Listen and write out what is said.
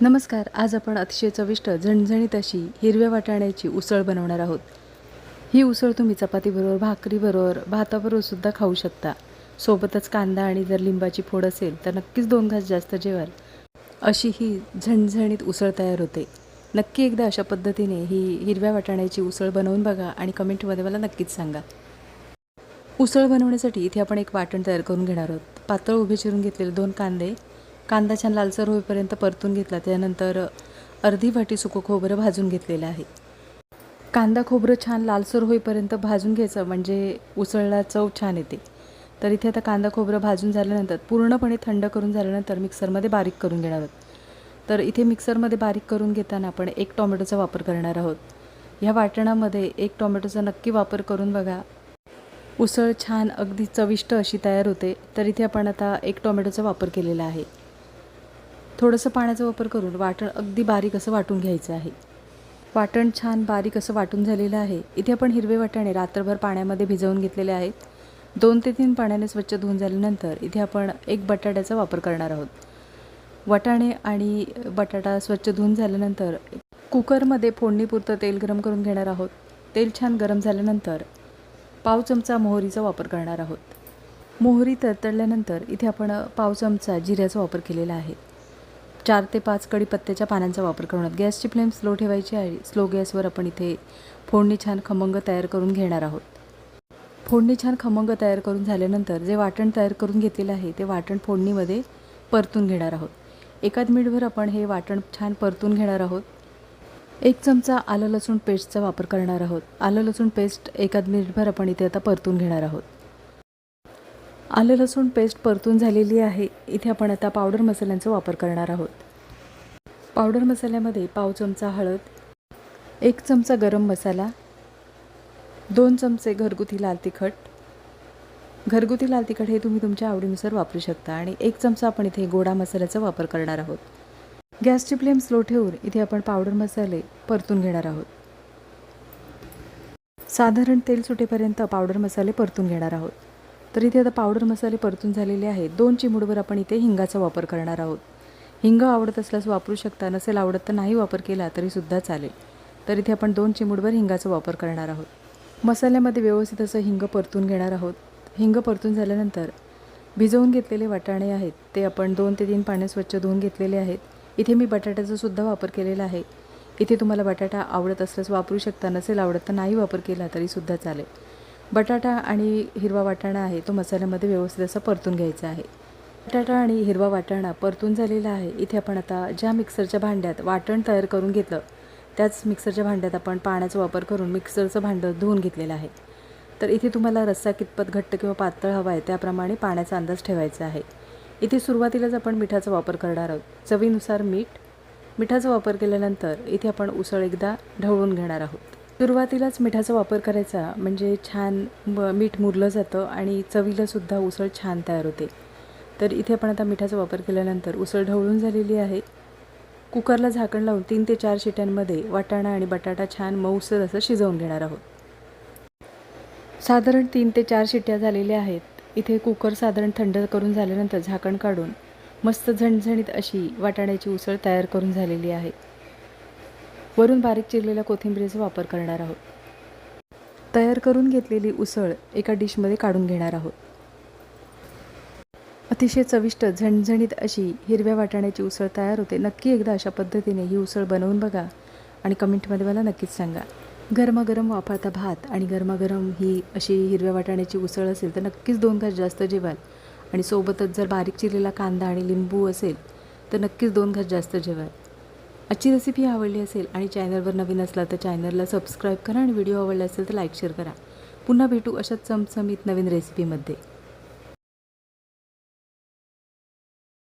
नमस्कार. आज आपण अतिशय चविष्ट झणझणीत अशी हिरव्या वाटाण्याची उसळ बनवणार आहोत. ही उसळ तुम्ही चपातीबरोबर, भाकरीबरोबर, भाताबरोबर सुद्धा खाऊ शकता. सोबतच कांदा आणि जर लिंबाची फोड असेल तर नक्कीच 2 घास जास्त जेवाल अशी ही झणझणीत उसळ तयार होते. नक्की एकदा अशा पद्धतीने ही हिरव्या वाटाण्याची उसळ बनवून बघा आणि कमेंटमध्ये मला नक्कीच सांगा. उसळ बनवण्यासाठी इथे आपण एक वाटण तयार करून घेणार आहोत. पातळ उभे चिरून घेतलेले 2 कांदे, कांदा छान लालसर होईपर्यंत परतून घेतला. त्यानंतर अर्धी वाटी सुकं खोबरं भाजून घेतलेलं आहे. कांदा खोबरं छान लालसर होईपर्यंत भाजून घ्यायचं, म्हणजे उसळला चव छान येते. तर इथे आता कांदा खोबरं भाजून झाल्यानंतर पूर्णपणे थंड करून झाल्यानंतर मिक्सरमध्ये बारीक करून घेणार आहोत. तर इथे मिक्सरमध्ये बारीक करून घेताना आपण 1 टोमॅटोचा वापर करणार आहोत. ह्या वाटणामध्ये 1 टोमॅटोचा नक्की वापर करून बघा. उसळ छान अगदी चविष्ट अशी तयार होते. तर इथे आपण आता 1 टोमॅटोचा वापर केलेला आहे. थोडंसं पाण्याचा वापर करून वाटण अगदी बारीक असं वाटून घ्यायचं आहे. वाटण छान बारीक असं वाटून झालेलं आहे. इथे आपण हिरवे वाटाणे रात्रभर पाण्यामध्ये भिजवून घेतलेले आहेत. 2 ते 3 पाण्याने स्वच्छ धुवून झाल्यानंतर इथे आपण 1 बटाट्याचा वापर करणार आहोत. वाटाणे आणि बटाटा स्वच्छ धुवून झाल्यानंतर कुकरमध्ये फोडणीपुरतं तेल गरम करून घेणार आहोत. तेल छान गरम झाल्यानंतर पाव चमचा मोहरीचा वापर करणार आहोत. मोहरी तडतडल्यानंतर इथे आपण पाव चमचा जिऱ्याचा वापर केलेला आहे. 4 ते 5 कढीपत्त्याच्या पानांचा वापर करून गॅसची फ्लेम स्लो ठेवायची आहे. स्लो गॅसवर आपण इथे फोडणी छान खमंग तयार करून घेणार आहोत. फोडणी छान खमंग तयार करून झाल्यानंतर जे वाटण तयार करून घेतलेलं आहे ते वाटण फोडणीमध्ये परतून घेणार आहोत. एकाद मिनिटभर आपण हे वाटण छान परतून घेणार आहोत. 1 चमचा आलं लसूण पेस्टचा वापर करणार आहोत. आलं लसूण पेस्ट एकाद मिनिटभर आपण इथे आता परतून घेणार आहोत. आलं लसूण पेस्ट परतून झालेली आहे. इथे आपण आता पावडर मसाल्यांचा वापर करणार आहोत. पावडर मसाल्यामध्ये पाव चमचा हळद, 1 चमचा गरम मसाला, 2 चमचे घरगुती लाल तिखट. घरगुती लाल तिखट हे तुम्ही तुमच्या आवडीनुसार वापरू शकता. आणि 1 चमचा आपण इथे गोडा मसाल्याचा वापर करणार आहोत. गॅसची फ्लेम स्लो ठेवून इथे आपण पावडर मसाले परतून घेणार आहोत. साधारण तेल सुटेपर्यंत पावडर मसाले परतून घेणार आहोत. तर इथे आता पावडर मसाले परतून झालेले आहेत. 2 चिमूटभर आपण इथे हिंगाचा वापर करणार आहोत. हिंग आवडत असल्यास वापरू शकता, नसेल आवडत तर नाही वापर केला तरीसुद्धा चालेल. तर इथे आपण 2 चिमूटभर हिंगाचा वापर करणार आहोत. मसाल्यामध्ये व्यवस्थित असं हिंग परतून घेणार आहोत. हिंग परतून झाल्यानंतर भिजवून घेतलेले वाटाणे आहेत ते आपण 2 ते 3 पाण्याने स्वच्छ धुवून घेतलेले आहेत. इथे मी बटाट्याचा सुद्धा वापर केलेला आहे. इथे तुम्हाला बटाटा आवडत असल्यास वापरू शकता, नसेल आवडत तर नाही वापर केला तरीसुद्धा चालेल. बटाटा आणि हिरवा वाटाणा आहे तो मसाल्यामध्ये व्यवस्थित असं परतून घ्यायचा आहे. बटाटा आणि हिरवा वाटाणा परतून झालेला आहे. इथे आपण आता ज्या मिक्सरच्या भांड्यात वाटण तयार करून घेतलं त्याच मिक्सरच्या भांड्यात आपण पाण्याचा वापर करून मिक्सरचं भांडं धुवून घेतलेलं आहे. तर इथे तुम्हाला रस्सा कितपत घट्ट किंवा पातळ हवा आहे त्याप्रमाणे पाण्याचा अंदाज ठेवायचा आहे. इथे सुरुवातीलाच आपण मिठाचा वापर करणार आहोत. चवीनुसार मिठाचा वापर केल्यानंतर इथे आपण उसळ एकदा ढवळून घेणार आहोत. सुरुवातीलाच मिठाचा वापर करायचा, म्हणजे छान मीठ मुरलं जातं आणि चवीलासुद्धा उसळ छान तयार होते. तर इथे आपण आता मिठाचा वापर केल्यानंतर उसळ ढवळून झालेली आहे. कुकरला झाकण लावून 3 ते 4 शिट्यांमध्ये वाटाणा आणि बटाटा छान मऊसर असं शिजवून घेणार आहोत. साधारण 3 ते 4 शिट्ट्या झालेल्या आहेत. इथे कुकर साधारण थंड करून झाल्यानंतर झाकण काढून मस्त झणझणीत अशी वाटाण्याची उसळ तयार करून झालेली आहे. वरून बारीक चिरलेल्या कोथिंबीरीचा वापर करणार आहोत. तयार करून घेतलेली उसळ एका डिशमध्ये काढून घेणार आहोत. अतिशय चविष्ट झणझणीत अशी हिरव्या वाटाण्याची उसळ तयार होते. नक्की एकदा अशा पद्धतीने ही उसळ बनवून बघा आणि कमेंटमध्ये मला नक्कीच सांगा. गरमागरम वाफाळता भात आणि गरमागरम ही अशी हिरव्या वाटाण्याची उसळ असेल तर नक्कीच 2 घास जास्त जेवाल. आणि सोबतच जर बारीक चिरलेला कांदा आणि लिंबू असेल तर नक्कीच 2 घास जास्त जेवाल. आजची रेसिपी आवडली असेल आणि चॅनलवर नवीन असला तर चॅनलला सबस्क्राईब करा आणि व्हिडिओ आवडला असेल तर लाईक शेअर करा. पुन्हा भेटू अशाच चमचमीत नवीन रेसिपीमध्ये.